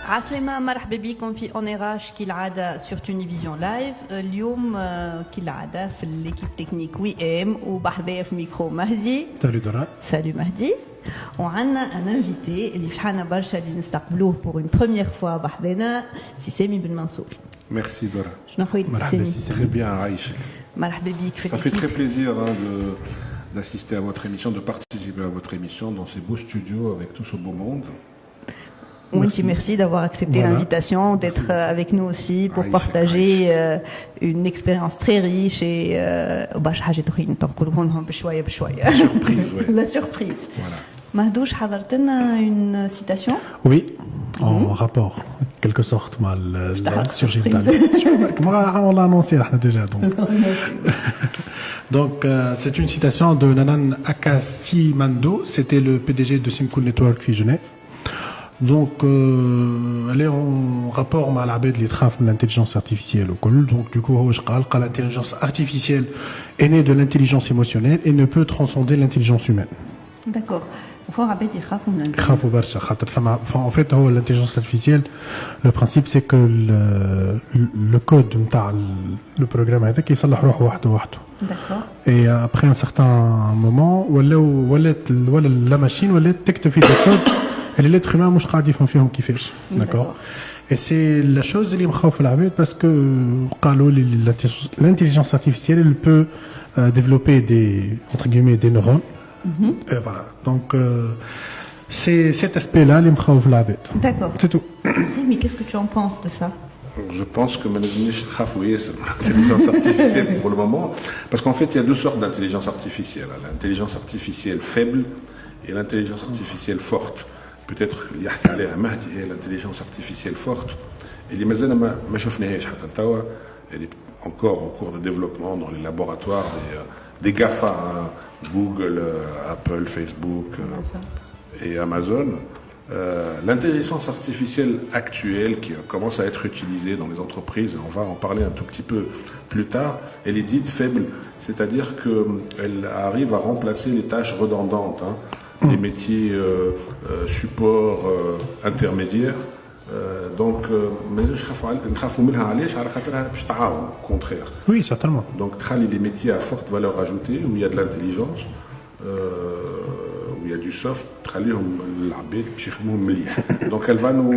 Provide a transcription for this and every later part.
عسلامة مرحبا بكم في اونيراش كالعادة sur Tunivision Live. اليوم كالعادة في ليكيب تكنيك وي ام وبحذايا في ميكرو مهدي. سالو درا. سالو مهدي. وعندنا ان انفيتي اللي فرحانة برشا اللي نستقبلوه pour une première fois بحذانا سي سامي بن منصور. Merci Dora. شنو حويت مرحبا سي très bien عايشك. مرحبا بك في Ça fait très plaisir d'assister à votre émission, de participer à votre émission dans ces beaux studios avec tout ce beau monde. Merci d'avoir accepté l'invitation, d'être avec nous aussi pour partager une expérience très riche et surprise, ouais. La surprise. Voilà. Mahdouch, حضرتنا une citation? Oui, en rapport, quelque sorte, mal sur Gilles. On l'a annoncé déjà. Donc, c'est une citation de Nanan Akasimando, c'était le PDG de Simcool Network في Genève. Donc, elle est en rapport avec les travaux de l'intelligence artificielle au col. Donc, du coup, je parle que l'intelligence artificielle est née de l'intelligence émotionnelle et ne peut transcender l'intelligence humaine. D'accord. En fait, l'intelligence artificielle, le principe c'est que le code le programme est qui s'allah وحده. D'accord. Et après un certain moment, la machine تكتفي بالcode. Et l'être humain مش قاعد يفهم فيهم كيفاش. D'accord. Et c'est la chose اللي مخاوف العباد parce que قالوا l'intelligence artificielle elle peut développer des entre guillemets des neurones. Et voilà. Donc c'est cet aspect-là اللي مخاوف العباد. D'accord. C'est tout. Mais qu'est-ce que tu en penses de ça? Je pense que l'intelligence artificielle pour le moment, parce qu'en fait il y a deux sortes d'intelligence artificielle. L'intelligence artificielle faible et l'intelligence artificielle forte. Peut-être يحكي عليها مهدي هي l'intelligence artificielle forte اللي مازال ما شفناهاش حتى لتوا. Elle est encore en cours de développement dans les laboratoires des GAFA, hein, Google, Apple, Facebook et Amazon. L'intelligence artificielle actuelle qui commence à être utilisée dans les entreprises, on va en parler un tout petit peu plus tard, elle est dite faible, c'est-à-dire qu'elle arrive à remplacer les tâches redondantes, hein, les métiers support intermédiaires. Donc, au contraire. Oui, certainement. Donc, les métiers à forte valeur ajoutée, où il y a de l'intelligence, où il y a du soft, donc elle va nous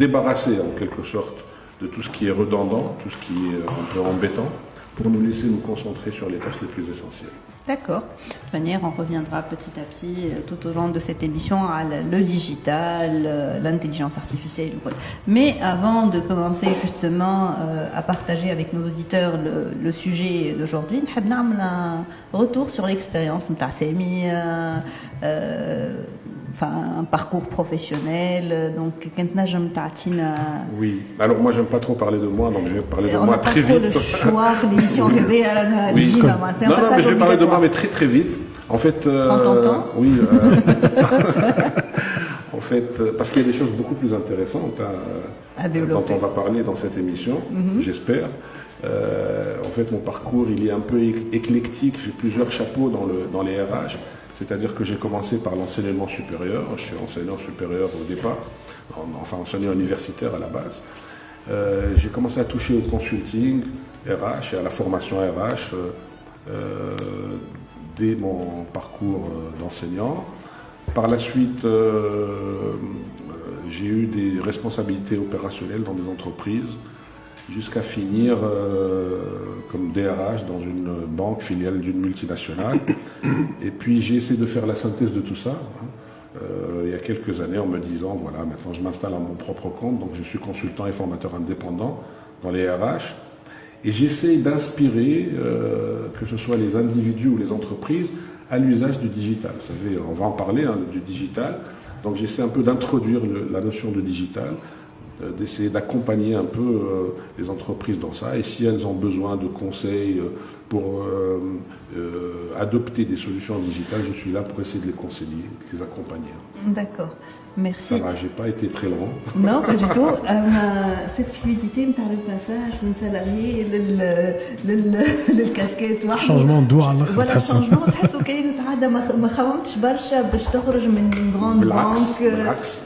débarrasser en quelque sorte de tout ce qui est redondant, tout ce qui est un peu embêtant, pour nous laisser nous concentrer sur les tâches les plus essentielles. D'accord. De toute manière, on reviendra petit à petit tout au long de cette émission à le digital, l'intelligence artificielle. Mais avant de commencer justement à partager avec nos auditeurs le sujet d'aujourd'hui, nous allons faire un retour sur l'expérience de Sami, un parcours professionnel. Donc, oui. Alors moi, j'aime pas trop parler de moi, donc je vais parler de moi très vite. On n'a pas trop le choix pour l'émission. Oui. Non, mais je vais parler de moi, mais très très vite. En fait, en t'entend. Oui. En fait, parce qu'il y a des choses beaucoup plus intéressantes dont on va parler dans cette émission, j'espère. En fait, mon parcours, il est un peu éclectique. J'ai plusieurs chapeaux dans les RH. C'est-à-dire que j'ai commencé par l'enseignement supérieur. Je suis enseignant supérieur au départ, enfin enseignant universitaire à la base. J'ai commencé à toucher au consulting RH et à la formation RH dès mon parcours d'enseignant. Par la suite, j'ai eu des responsabilités opérationnelles dans des entreprises jusqu'à finir comme DRH dans une banque filiale d'une multinationale. Et puis j'ai essayé de faire la synthèse de tout ça il y a quelques années en me disant voilà, maintenant je m'installe à mon propre compte, donc je suis consultant et formateur indépendant dans les RH. Et j'essaie d'inspirer, que ce soit les individus ou les entreprises, à l'usage du digital. Vous savez, on va en parler du digital. Donc j'essaie un peu d'introduire la notion de digital, d'essayer d'accompagner un peu les entreprises dans ça. Et si elles ont besoin de conseils pour adopter des solutions digitales, je suis là pour essayer de les conseiller, de les accompagner. D'accord, merci. Ça va, j'ai pas été très long. Non, pas du tout. Cette fluidité, le passage من salarié للكاسكيت واحد. Changement de doigt. Voilà, changement. تحسوا كأنه تعدى ما خممتش برشا باش تخرج من grande banque. بالعكس,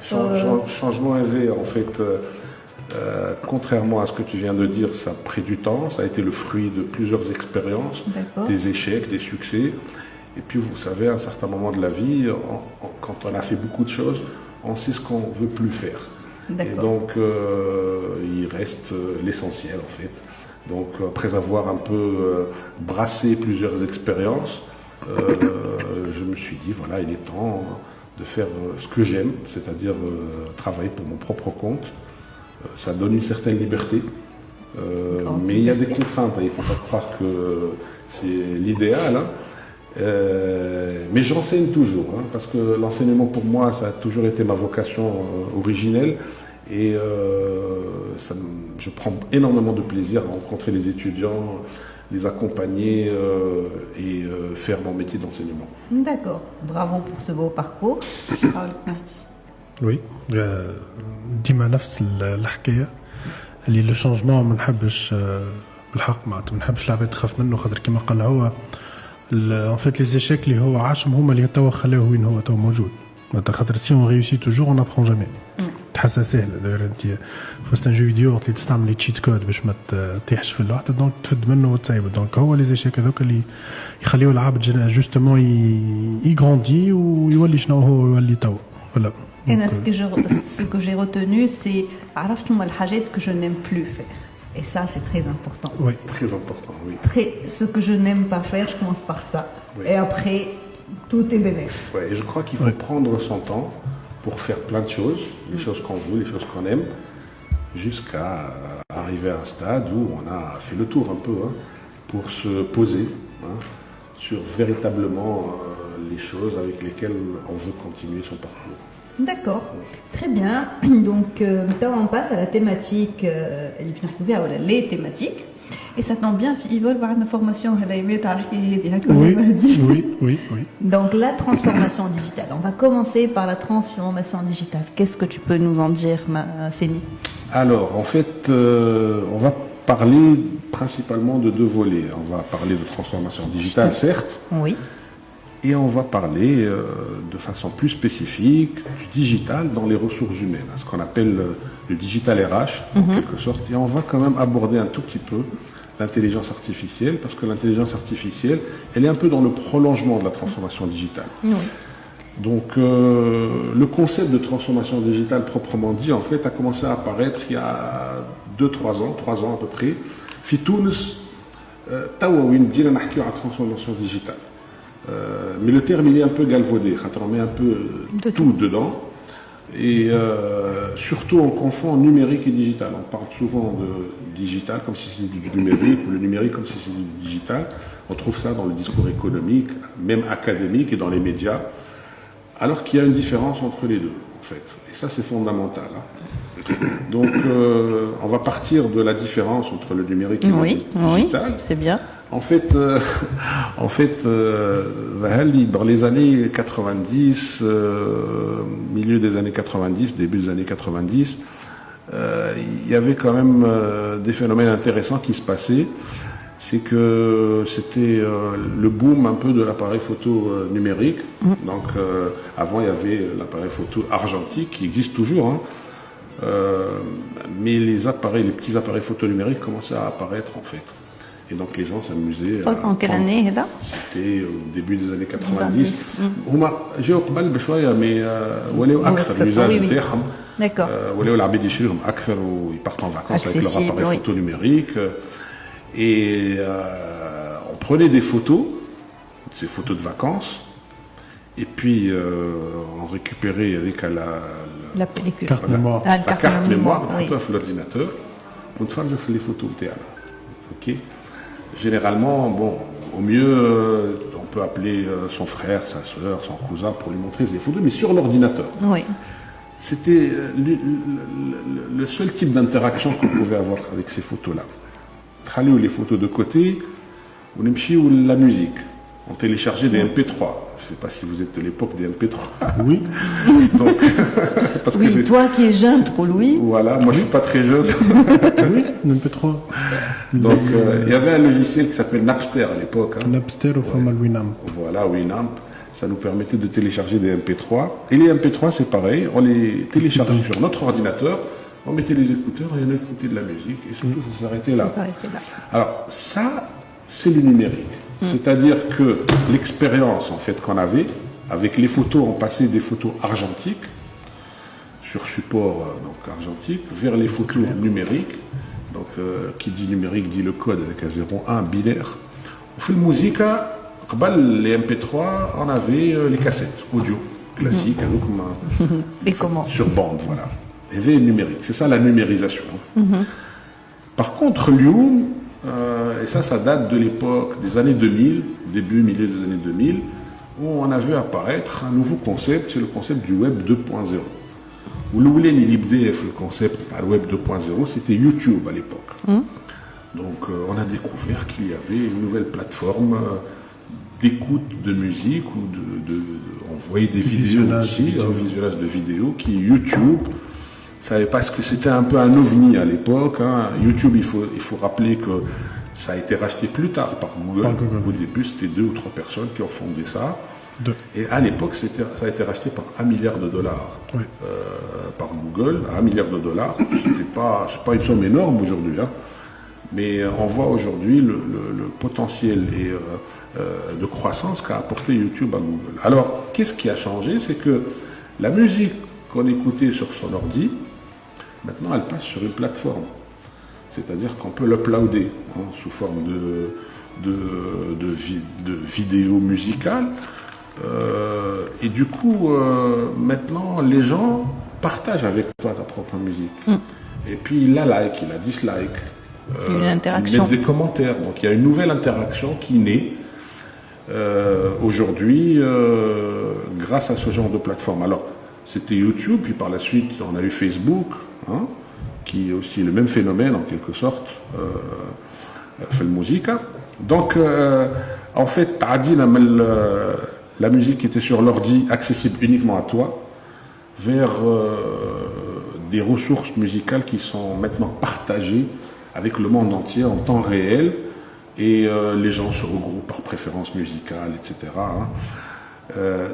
changement aisé en fait. Contrairement à ce que tu viens de dire, ça a pris du temps, ça a été le fruit de plusieurs expériences, des échecs, des succès. Et puis vous savez, à un certain moment de la vie, quand on a fait beaucoup de choses, on sait ce qu'on ne veut plus faire. Et donc il reste l'essentiel en fait. Donc après avoir un peu brassé plusieurs expériences, je me suis dit voilà, il est temps de faire ce que j'aime, c'est-à-dire travailler pour mon propre compte. Ça donne une certaine liberté, mais il y a des contraintes. Il ne faut pas croire que c'est l'idéal. Hein. Mais j'enseigne toujours, hein, parce que l'enseignement pour moi, ça a toujours été ma vocation originelle. Et je prends énormément de plaisir à rencontrer les étudiants, les accompagner et faire mon métier d'enseignement. D'accord. Bravo pour ce beau parcours. Oui, ديما نفس الحكايه اللي لو شونجمون ما نحبش بالحق ما نحبش العباد تخاف منه خاطر كما قال هو ان فيت لي زيشيك اللي هو عاشهم هما اللي توا خلاوه وين هو تو موجود خاطر سي اون ريوسي توجور اون ابرون جامي تحسها سهله داير انت فوست ان جو فيديو وقت اللي تستعمل لي تشيت كود باش ما تطيحش في الوحده دونك تفد منه وتصايب دونك هو لي زيشيك هذوك اللي يخليو العبد جوستومون يغراندي ويولي شنو هو يولي تو فوالا. Et ce que j'ai retenu, c'est عرفتوا الحاجات que je n'aime plus faire. Et ça, c'est très important. Oui, très important, oui. Ce que je n'aime pas faire, je commence par ça. Oui. Et après, tout est bénéfique. Ouais, et je crois qu'il faut prendre son temps pour faire plein de choses, les choses qu'on veut, les choses qu'on aime, jusqu'à arriver à un stade où on a fait le tour un peu, hein, pour se poser sur véritablement les choses avec lesquelles on veut continuer son parcours. D'accord, très bien. Donc, on passe à la thématique, les thématiques. Et ça tombe bien, ils veulent voir une formation. Oui. Donc, la transformation digitale. On va commencer par la transformation digitale. Qu'est-ce que tu peux nous en dire, Sémi? Alors, en fait, on va parler principalement de deux volets. On va parler de transformation digitale, certes. Oui. Et on va parler de façon plus spécifique du digital dans les ressources humaines, ce qu'on appelle le digital RH en quelque sorte. Et on va quand même aborder un tout petit peu l'intelligence artificielle, parce que l'intelligence artificielle, elle est un peu dans le prolongement de la transformation digitale. Oui. Donc le concept de transformation digitale proprement dit, en fait, a commencé à apparaître il y a 3 ans à peu près. في تونس توا وين بدينا نحكيو على transformation digitale. Mais le terme il est un peu galvaudé, on met un peu tout dedans et surtout on confond numérique et digital. On parle souvent de digital comme si c'était du numérique ou le numérique comme si c'était du digital. On trouve ça dans le discours économique, même académique et dans les médias, alors qu'il y a une différence entre les deux en fait. Et ça c'est fondamental. Hein. Donc on va partir de la différence entre le numérique et le digital. Oui, c'est bien. En fait, dans les années 90, milieu des années 90, début des années 90, il y avait quand même des phénomènes intéressants qui se passaient. C'est que c'était le boom un peu de l'appareil photo numérique. Donc avant, il y avait l'appareil photo argentique qui existe toujours, hein. Mais les petits appareils photo numériques commençaient à apparaître en fait. Et donc les gens s'amusaient. En quelle année C'était au début des années 90. J'ai قبل بشوية mais ولاو أكثر l'usage نتاعهم. D'accord. ولاو العباد يشريهم أكثر ils partent en vacances avec leur appareil photo numérique. Et on prenait des photos, ces photos de vacances, et puis on récupérait avec la pellicule, carte mémoire, la carte mémoire, on peut faire l'ordinateur, on fait les photos نتاعنا. Ok. Généralement, bon, au mieux, on peut appeler son frère, sa soeur, son cousin pour lui montrer les photos, mais sur l'ordinateur. Oui. C'était le seul type d'interaction qu'on pouvait avoir avec ces photos-là. Tralou les photos de côté, ou la musique. On téléchargeait des MP3. Je ne sais pas si vous êtes de l'époque des MP3. Oui. Donc, parce Oui, que toi qui es jeune, trop Louis. Voilà, moi je ne suis pas très jeune. Oui, MP3. Donc il y avait un logiciel qui s'appelait Napster à l'époque. Hein. Napster ou Famal Winamp. Voilà, Winamp. Ça nous permettait de télécharger des MP3. Et les MP3, c'est pareil. On les téléchargeait sur notre ordinateur. On mettait les écouteurs et on écoutait de la musique. Et surtout, ça s'arrêtait là. Alors ça, c'est le numérique. C'est-à-dire que l'expérience en fait qu'on avait, avec les photos, on passait des photos argentiques, sur support donc argentique, vers les photos numériques. Donc qui dit numérique dit le code avec un 0,1 binaire. On fait la musique, les MP3, on avait les cassettes audio classiques, Et comment sur bande, voilà. Il y avait le numérique, c'est ça la numérisation. Par contre, Lyoum, et ça date de l'époque des années 2000, début, milieu des années 2000, où on a vu apparaître un nouveau concept, c'est le concept du Web 2.0. Où le concept du Web 2.0, c'était YouTube à l'époque. Donc on a découvert qu'il y avait une nouvelle plateforme d'écoute de musique, ou on voyait des vidéos aussi, un visionnage de vidéos, qui est YouTube. Parce que c'était un peu un ovni à l'époque. Hein. YouTube, il faut rappeler que ça a été racheté plus tard par Google. Au début, c'était 2 ou 3 personnes qui ont fondé ça. Et à l'époque, ça a été racheté par $1 milliard par Google. $1 milliard. C'est pas une somme énorme aujourd'hui. Hein. Mais on voit aujourd'hui le potentiel de croissance qu'a apporté YouTube à Google. Alors, qu'est-ce qui a changé? C'est que la musique qu'on écoutait sur son ordi, maintenant, elle passe sur une plateforme. C'est-à-dire qu'on peut l'uploader sous forme de vidéo musicale. Et du coup, maintenant, les gens partagent avec toi ta propre musique. Et puis, il la like, il la dislike. Une interaction. Ils mettent des commentaires. Donc, il y a une nouvelle interaction qui naît aujourd'hui grâce à ce genre de plateforme. Alors, c'était YouTube, puis par la suite, on a eu Facebook, qui est aussi le même phénomène en quelque sorte, fait le musique. Donc, en fait, la musique qui était sur l'ordi, accessible uniquement à toi, vers des ressources musicales qui sont maintenant partagées avec le monde entier en temps réel, et les gens se regroupent par préférence musicale, etc.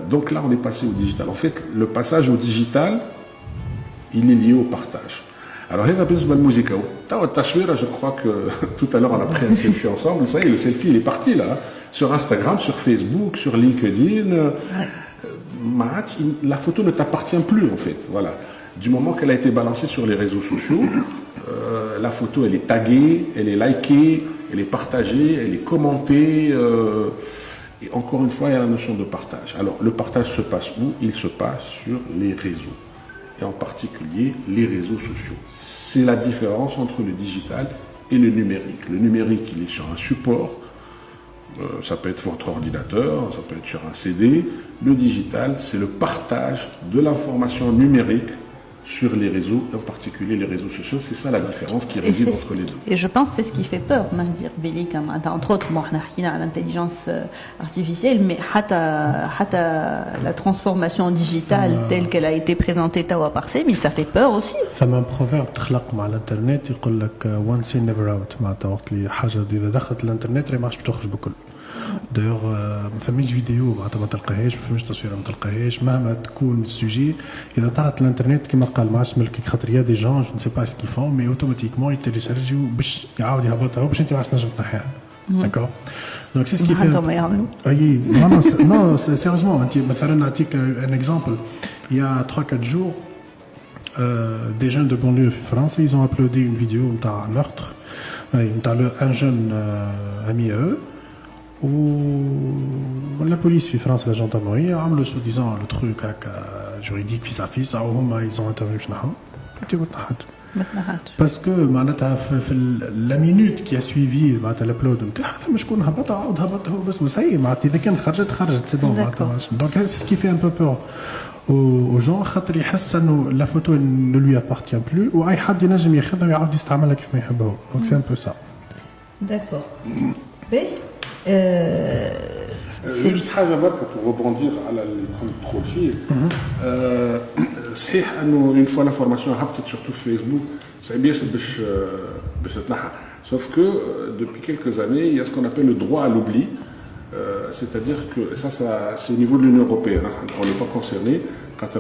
Donc là, on est passé au digital. En fait, le passage au digital, il est lié au partage. Alors, je crois que tout à l'heure, on a pris un selfie ensemble. Ça y est, le selfie, il est parti là. Sur Instagram, sur Facebook, sur LinkedIn. La photo ne t'appartient plus, en fait. Voilà. Du moment qu'elle a été balancée sur les réseaux sociaux, la photo, elle est taguée, elle est likée, elle est partagée, elle est commentée. Et encore une fois, il y a la notion de partage. Alors, le partage se passe où? Il se passe sur les réseaux. Et en particulier, les réseaux sociaux. C'est la différence entre le digital et le numérique. Le numérique, il est sur un support. Ça peut être votre ordinateur, ça peut être sur un CD. Le digital, c'est le partage de l'information numérique sur les réseaux, en particulier les réseaux sociaux. C'est ça la différence qui réside entre les deux. Et je pense que c'est ce qui fait peur, Mahdir Beli, entre autres, bon, on a parlé de l'intelligence artificielle, mais la transformation digitale telle qu'elle a été présentée par CEMI, ça fait peur aussi. ثم un proverbe تخلق مع الانترنت يقول لك once in never out. معناتها وقت اللي حاجه اذا دخلت الانترنت ما عادش بتخرج بكل. دايوغ ما فماش فيديو معناتها ما تلقاهاش، ما فماش تصويره ما تلقاهاش، مهما تكون السوجي اذا طلعت الانترنت كما قال ما عادش ملكك، خاطر يا دي جون جو نسي با سكي فون مي اوتوماتيكمون يتيليشارجيو باش يعاود يهبطها باش انت ما عادش تنجم تنحيها. داكور دونك سي سكي عندهم يعملوا اي نو سيريوزمون. انت مثلا نعطيك ان اكزومبل يا 3-4 jours des jeunes de banlieue في فرنسا ils ont uploadé une vidéo نتاع meurtre نتاع un jeune ami eux و la police في فرنسا la gendarmerie عملوا soi-disant le truc هكا juridique فيس افيس او هما ils ont intervenu باش نحو تنحت Parce que la minute qui a suivi l'upload, donc c'est ce qui fait un peu peur aux gens. La photo ne lui appartient plus ou donc c'est un peu ça. D'accord. C'est juste حاجة برك pour rebondir على الكنترول فيه. صحيح انه une fois l'information هبطت surtout في فيسبوك صعيب ياسر باش تتنحى. Sauf que depuis quelques années, il y a ce qu'on appelle le droit à l'oubli. C'est-à-dire que ça c'est au niveau de l'Union européenne, on n'est pas concerné. Quand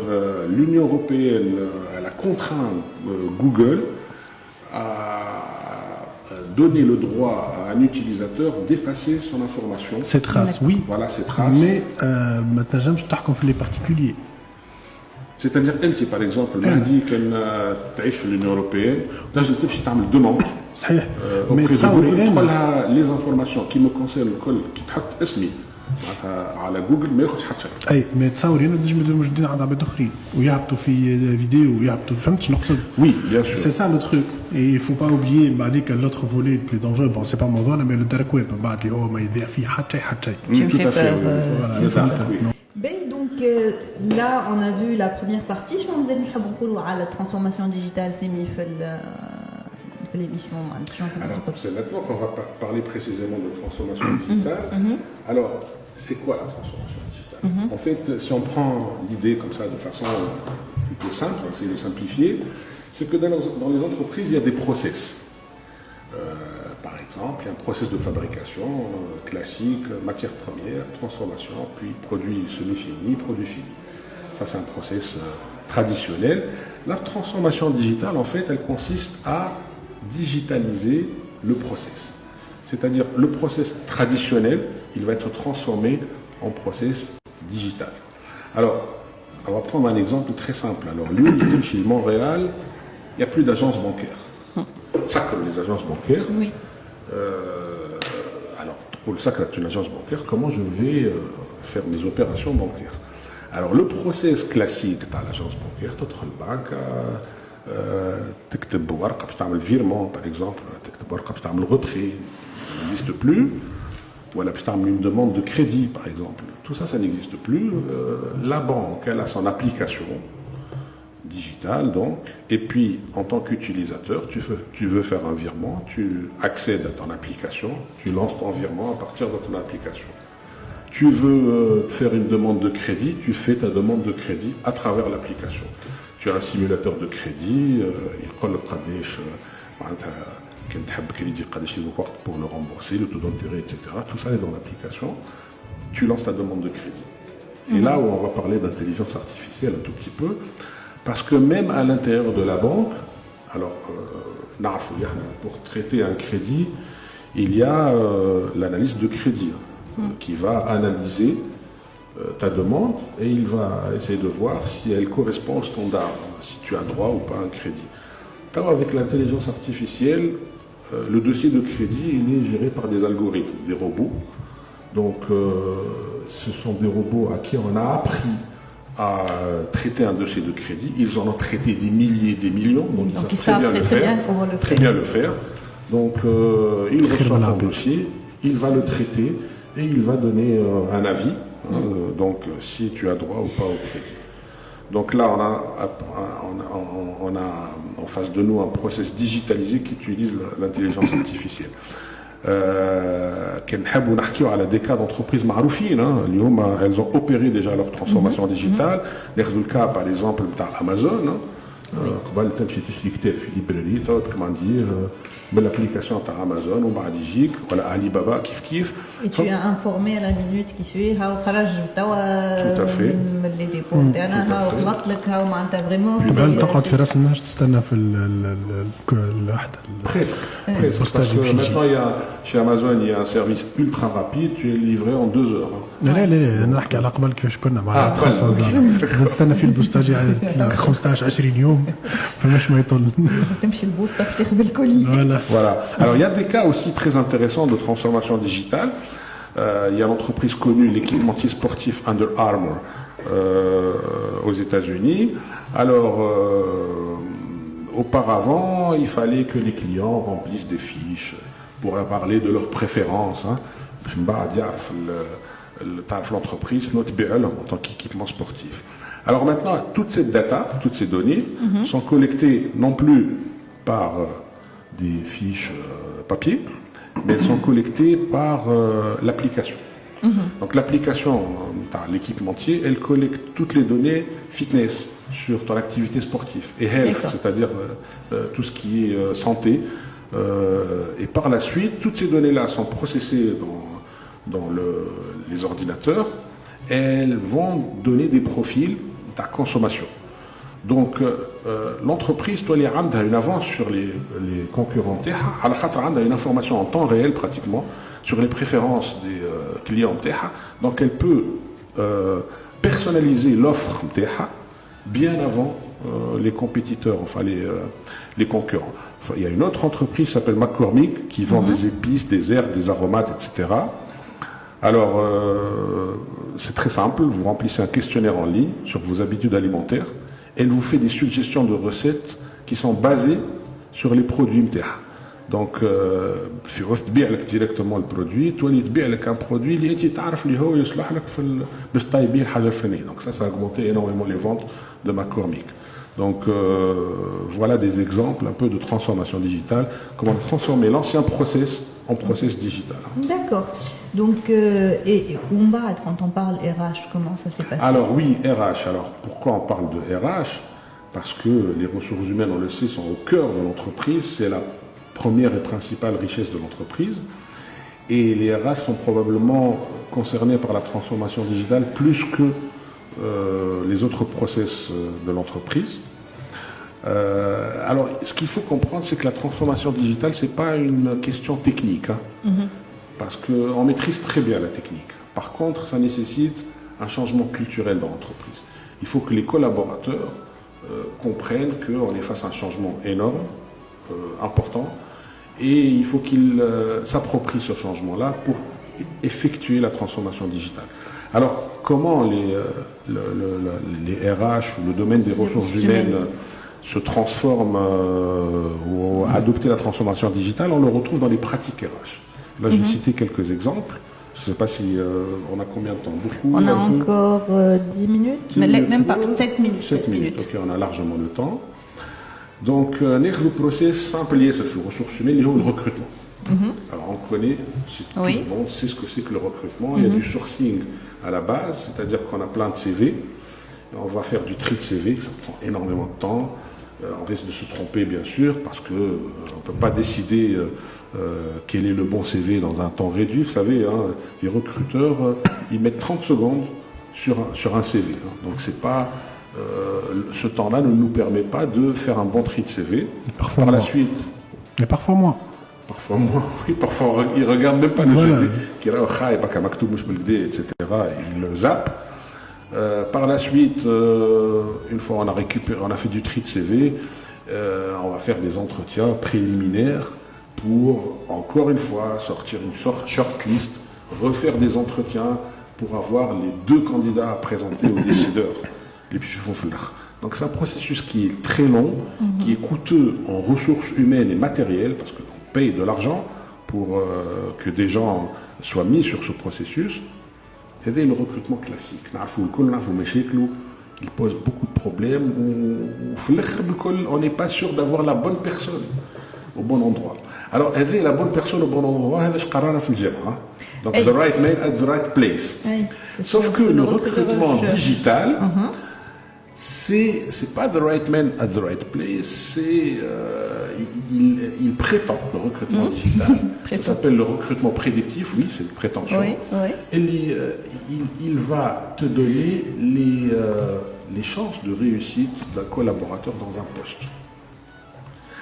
l'Union européenne elle a contraint Google à donner le droit à un utilisateur d'effacer son information. Ces traces, oui. Voilà, ces traces. Mais maintenant, j'aime que les particuliers. C'est-à-dire, par exemple, m'a dit qu'elle تعيش في l'Union européenne, là, je تمشي تعمل demande. صحيح. Mais les informations qui me concernent الكل qui تحط اسمي على جوجل ما ياخذش حتى شيء. اي ما تصور هنا نجم يديروا موجودين عند عباد اخرين ويهبطوا في فيديو ويهبطوا فهمت شنو نقصد؟ Oui, bien sûr. C'est ça le truc. Et il faut pas oublier بعديك l'autre volet le plus dangereux, bon c'est pas موضوعنا mais le dark web بعد اللي هو ما يذيع فيه حتى شيء. Tu me fais peur. Oui. Donc là on a vu la première partie. Je vous ai dit à la transformation digitale c'est mis l'émission. Alors c'est maintenant qu'on va parler précisément de transformation digitale. Alors c'est quoi la transformation digitale? En fait, si on prend l'idée comme ça de façon plutôt simple, on va essayer de simplifier, c'est que dans les entreprises, il y a des process. Par exemple, il y a un process de fabrication classique, matière première, transformation, puis produit semi-fini, produit fini. Ça, c'est un process traditionnel. La transformation digitale, en fait, elle consiste à digitaliser le process. C'est-à-dire, le process traditionnel, il va être transformé en process digital. Alors, on va prendre un exemple très simple. Alors, lui, chez Montréal, il n'y a plus d'agences bancaires. Ça, comme les agences bancaires. Oui. Alors, pour le sac d'une agence bancaire, comment je vais faire mes opérations bancaires? Alors, le process classique dans l'agence bancaire, tu as le banque, تكتب ورقة باش تعمل virement, par exemple, تكتب ورقة باش تعمل retrait, ça n'existe plus. Voilà, باش تعمل une demande de crédit, par exemple. Tout ça, ça n'existe plus. La banque, elle a son application digitale, donc. Et puis, en tant qu'utilisateur, tu veux faire un virement, tu accèdes à ton application, tu lances ton virement à partir de ton application. Tu veux faire une demande de crédit, tu fais ta demande de crédit à travers l'application. Tu as un simulateur de crédit, il colle le قداش كان تحب كريدي قداش يزوق وقت pour le rembourser, le taux d'intérêt, etc. Tout ça est dans l'application. Tu lances ta demande de crédit. Et là où on va parler d'intelligence artificielle un tout petit peu, parce que même à l'intérieur de la banque, alors pour traiter un crédit, il y a l'analyse de crédit qui va analyser ta demande et il va essayer de voir si elle correspond au standard, si tu as droit ou pas à un crédit. Avec l'intelligence artificielle, le dossier de crédit il est géré par des algorithmes, des robots. Donc ce sont des robots à qui on a appris à traiter un dossier de crédit. Ils en ont traité des milliers, des millions, donc ils savent très bien le faire. Donc il reçoit un dossier, il va le traiter et il va donner un avis. Donc si tu as droit ou pas au crédit. Donc là on a en face de nous un process digitalisé qui utilise l'intelligence artificielle. كنحبوا نحكيو على des cas d'entreprises معروفين اليوم elles ont opéré déjà leur transformation digitale. ناخذوا le cas par exemple نتاع Amazon. قبل تمشي تشري كتاب في ليبراري تكمانديه بالابليكاسيون تاع امازون ومن بعد يجيك ولا علي بابا كيف et tu es informé à la minute qui suit هاو خرج توا من لي ديبو تاعنا هاو غلط لك هاو معناتها فريمون بل تقعد في راس الناس تستنى في الوحده presque parce que maintenant il y a chez Amazon il y a un service ultra rapide, tu es livré en 2 heures. لا نحكي على قبل كيفاش كنا مع نستنى في البوستاجي 15 20 يوم فماش ما يطول تمشي البوسطه باش تاخذ الكولي. Voilà. Alors il y a des cas aussi très intéressants de transformation digitale. Il y a l'entreprise connue, l'équipementier sportif Under Armour aux États-Unis. Alors auparavant, il fallait que les clients remplissent des fiches pour parler de leurs préférences. Je me bats à dire l'entreprise, notre BL en tant qu'équipement sportif. Alors maintenant, toute cette data, toutes ces données sont collectées non plus par des fiches papier, mais elles sont collectées par l'application. Donc l'application, l'équipementier, elle collecte toutes les données fitness sur ton activité sportive et health, c'est-à-dire tout ce qui est santé. Et par la suite, toutes ces données-là sont processées dans les ordinateurs. Elles vont donner des profils de consommation. Donc l'entreprise, toi, elle a une avance sur les concurrents. Elle a une information en temps réel pratiquement sur les préférences des clients. Donc elle peut personnaliser l'offre bien avant les compétiteurs, enfin les concurrents. Enfin, il y a une autre entreprise qui s'appelle McCormick qui vend des épices, des herbes, des aromates, etc. Alors, c'est très simple, vous remplissez un questionnaire en ligne sur vos habitudes alimentaires. Elle vous fait des suggestions de recettes qui sont basées sur les produits MTH. Donc, tu vas directement le produit, tu vas un produit qui donc ça a augmenté énormément les ventes de McCormick. Donc, voilà des exemples un peu de transformation digitale, comment transformer l'ancien process en process digital. D'accord. Donc, et Umbad, quand on parle RH, comment ça s'est passé? Alors oui, RH. Alors pourquoi on parle de RH? Parce que les ressources humaines, on le sait, sont au cœur de l'entreprise. C'est la première et principale richesse de l'entreprise. Et les RH sont probablement concernés par la transformation digitale plus que les autres process de l'entreprise. Alors, ce qu'il faut comprendre, c'est que la transformation digitale, c'est pas une question technique, parce qu'on maîtrise très bien la technique. Par contre, ça nécessite un changement culturel dans l'entreprise. Il faut que les collaborateurs comprennent qu'on est face à un changement énorme, important, et il faut qu'ils s'approprient ce changement-là pour effectuer la transformation digitale. Alors, comment les RH ou le domaine des ressources humaines se transforment ou adopter la transformation digitale? On le retrouve dans les pratiques RH. Là, je vais citer quelques exemples. Je ne sais pas si on a combien de temps? Beaucoup? On a encore 10 minutes, 10 minutes, même pas, 7 minutes. 7 minutes, ok, on a largement le temps. Donc, le process simple lié aux ressources humaines, lié au recrutement. Alors, on connaît, tout le monde sait ce que c'est que le recrutement. Il y a du sourcing à la base, c'est-à-dire qu'on a plein de CV. On va faire du tri de CV, ça prend énormément de temps. On risque de se tromper, bien sûr, parce qu'on ne peut pas décider quel est le bon CV dans un temps réduit. Vous savez, les recruteurs, ils mettent 30 secondes sur un CV. Donc, c'est pas, ce temps-là ne nous permet pas de faire un bon tri de CV. Parfois Par la moins. suite... Mais parfois moins. Parfois moins, oui. Parfois, ils ne regardent même pas le CV. Etc. Ils le zappent. Par la suite, une fois on a fait du tri de CV, on va faire des entretiens préliminaires pour, encore une fois, sortir une shortlist, refaire des entretiens pour avoir les 2 candidats à présenter aux décideurs. Donc c'est un processus qui est très long, qui est coûteux en ressources humaines et matérielles, parce qu'on paye de l'argent pour que des gens soient mis sur ce processus. C'est le recrutement classique. Il pose beaucoup de problèmes. On n'est pas sûr d'avoir la bonne personne au bon endroit. Alors, la bonne personne au bon endroit, c'est ce que je donc, the right man at the right place. Sauf que le recrutement digital, c'est pas the right man at the right place, c'est il prétend le recrutement digital. Ça s'appelle le recrutement prédictif, oui, c'est une prétention. Et il va te donner les chances de réussite d'un collaborateur dans un poste.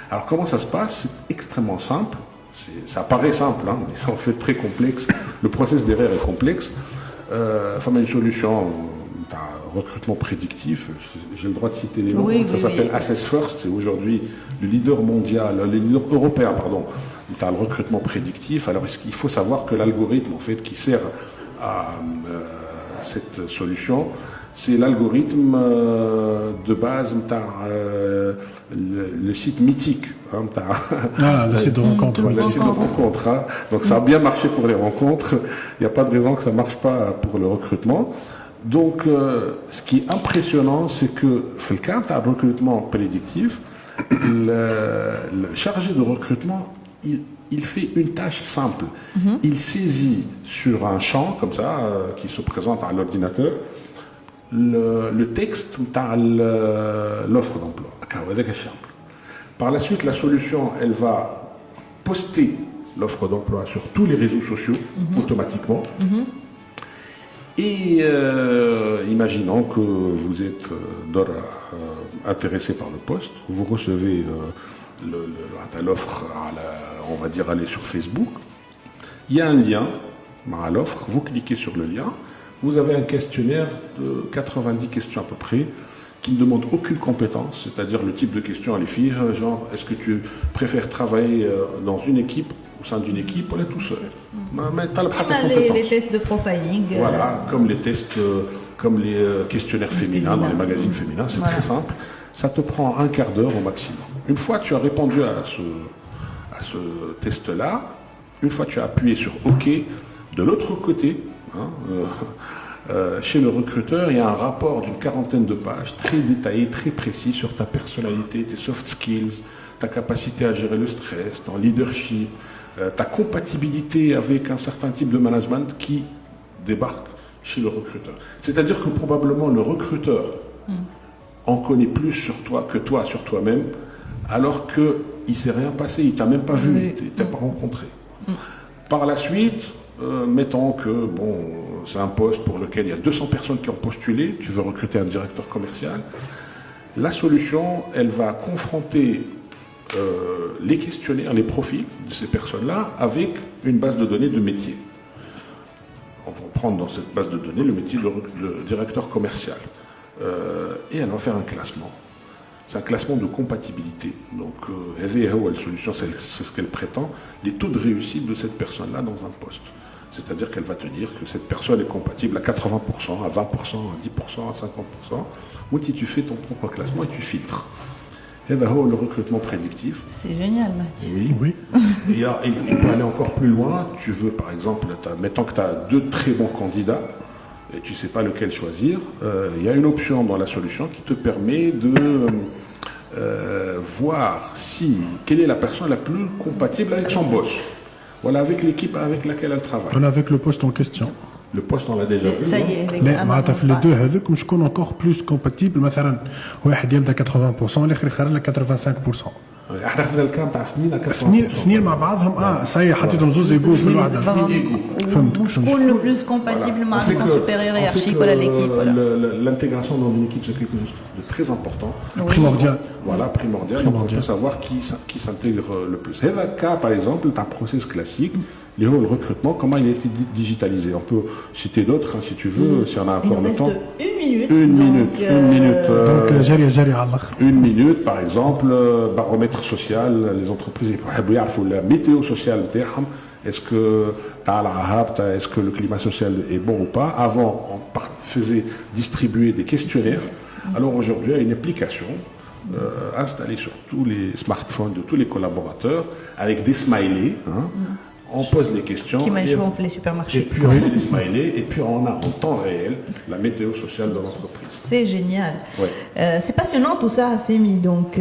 Alors comment ça se passe? C'est extrêmement simple. Ça paraît simple, mais c'est en fait très complexe. Le process derrière est complexe. Enfin, une solution. Recrutement prédictif, j'ai le droit de citer les noms, ça s'appelle Assess First, c'est aujourd'hui le leader mondial, le leader européen, pardon, dans le recrutement prédictif. Alors il faut savoir que l'algorithme en fait qui sert à cette solution, c'est l'algorithme de base le site mythique. Le site de rencontre. Le site de rencontre. Hein. Donc ça a bien marché pour les rencontres. Il n'y a pas de raison que ça ne marche pas pour le recrutement. Donc ce qui est impressionnant, c'est que le cas d'un recrutement prédictif, le chargé de recrutement, il fait une tâche simple. Il saisit sur un champ comme ça, qui se présente à l'ordinateur, le texte de l'offre d'emploi. Par la suite, la solution, elle va poster l'offre d'emploi sur tous les réseaux sociaux automatiquement. Et imaginons que vous êtes intéressé par le poste, vous recevez l'offre, on va dire, aller sur Facebook. Il y a un lien à l'offre, vous cliquez sur le lien, vous avez un questionnaire de 90 questions à peu près, qui ne demande aucune compétence, c'est-à-dire le type de question à les filles, genre est-ce que tu préfères travailler dans une équipe, au sein d'une équipe, ou là tout seul. Mais t'as les tests de profiling. Voilà, comme les tests, comme les questionnaires féminins dans les magazines féminins, c'est très simple. Ça te prend un quart d'heure au maximum. Une fois que tu as répondu à ce test-là, une fois que tu as appuyé sur OK, de l'autre côté, chez le recruteur, il y a un rapport d'une 40aine de pages, très détaillé, très précis sur ta personnalité, tes soft skills, ta capacité à gérer le stress, ton leadership, ta compatibilité avec un certain type de management qui débarque chez le recruteur. C'est-à-dire que probablement le recruteur en connaît plus sur toi que toi sur toi-même, alors qu'il ne s'est rien passé, il ne t'a même pas vu, il ne t'a pas rencontré. Par la suite, mettons que c'est un poste pour lequel il y a 200 personnes qui ont postulé, tu veux recruter un directeur commercial, la solution, elle va confronter les questionnaires, les profils de ces personnes-là avec une base de données de métier. On va prendre dans cette base de données le métier de directeur commercial. Et elle va faire un classement. C'est un classement de compatibilité. Donc, la solution, c'est ce qu'elle prétend, les taux de réussite de cette personne-là dans un poste. C'est-à-dire qu'elle va te dire que cette personne est compatible à 80%, à 20%, à 10%, à 50%. Ou tu fais ton propre classement et tu filtres. Et le recrutement prédictif. C'est génial, Mahdi. Oui. Et il peut aller encore plus loin. Tu veux, par exemple, mettons que tu as 2 très bons candidats et tu ne sais pas lequel choisir. Il y a une option dans la solution qui te permet de voir quelle est la personne la plus compatible avec son boss. Voilà, avec l'équipe avec laquelle elle travaille. Voilà, avec le poste en question. Le poste, on l'a déjà vu. Ça y est, لا معناتها في les deux هذوك مش كون encore plus compatible. مثلا واحد يبدا 80% والاخر يخرج لك 85%. احنا خدنا الكام تاع اثنين مع بعضهم صحيح حطيتهم زوز ايجو في الوحده. فهمت. شكون le plus compatible مع son supérieur hiérarchique ولا l'équipe. L'intégration dans une équipe, c'est quelque chose de très important. Primordial. Voilà, primordial. Donc on peut savoir qui s'intègre le plus. Et le cas, par exemple, d'un process classique, le recrutement, comment il a été digitalisé. On peut citer d'autres, si tu veux, si on a encore le temps. Une minute. Donc, جري على الآخر. Une minute, par exemple, baromètre social, les entreprises, la météo sociale, est-ce que le climat social est bon ou pas. Avant, on faisait distribuer des questionnaires. Alors aujourd'hui, il y a une application installée sur tous les smartphones de tous les collaborateurs avec des smileys. On pose les questions. Qui mènent les supermarchés. Et puis on met les smileys et puis on a en temps réel la météo sociale de l'entreprise. C'est génial. Ouais. C'est passionnant tout ça, Semi. Donc,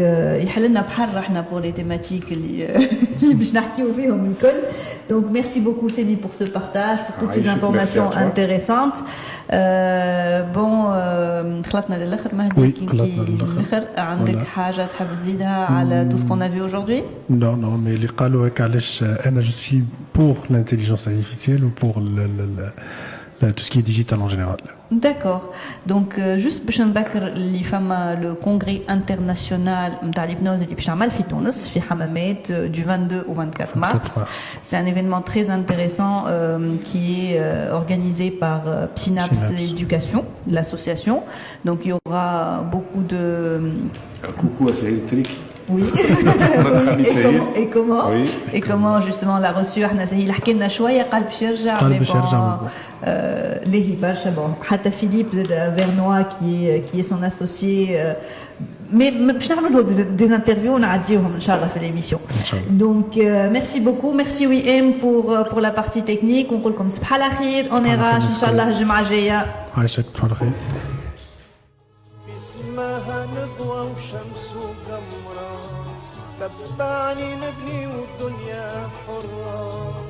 يحلنا بحر احنا pour les thématiques اللي باش نحكيو فيهم الكل. Donc, merci beaucoup, Semi, pour ce partage, pour toutes ces informations intéressantes. خلطنا للآخر مهدي. للآخر عندك حاجة تحب تزيدها على tout ce qu'on a vu aujourd'hui? Non, mais اللي قالوا هيك علاش أنا je suis pour l'intelligence artificielle ou pour tout ce qui est digital en général. D'accord. Donc, juste باش نذكر اللي فما le congrès international نتاع l'hypnose اللي باش نعمل في تونس في حمامات du 22 au 24 mars. C'est un événement très intéressant qui est organisé par Synapse Éducation, l'association. Donc, il y aura beaucoup de... Un coucou à Cyril Trik. Oui. notre ami Saïd. Oui. Et comment justement l'a reçu احنا سهيل حكي لنا شويه قلب باش يرجع قلب باش يرجع. ليه برشا bon حتى Philippe Vernois qui est son associé mais باش نعملوا des interviews ونعديوهم ان شاء الله في l'émission. Donc merci beaucoup, merci WM pour la partie technique. ونقول لكم صباح على خير. On ira ان شاء الله الجمعه الجايه. عايشك بخير. اسمها نضوى وشمس وقمرة تبعني نبني والدنيا حرة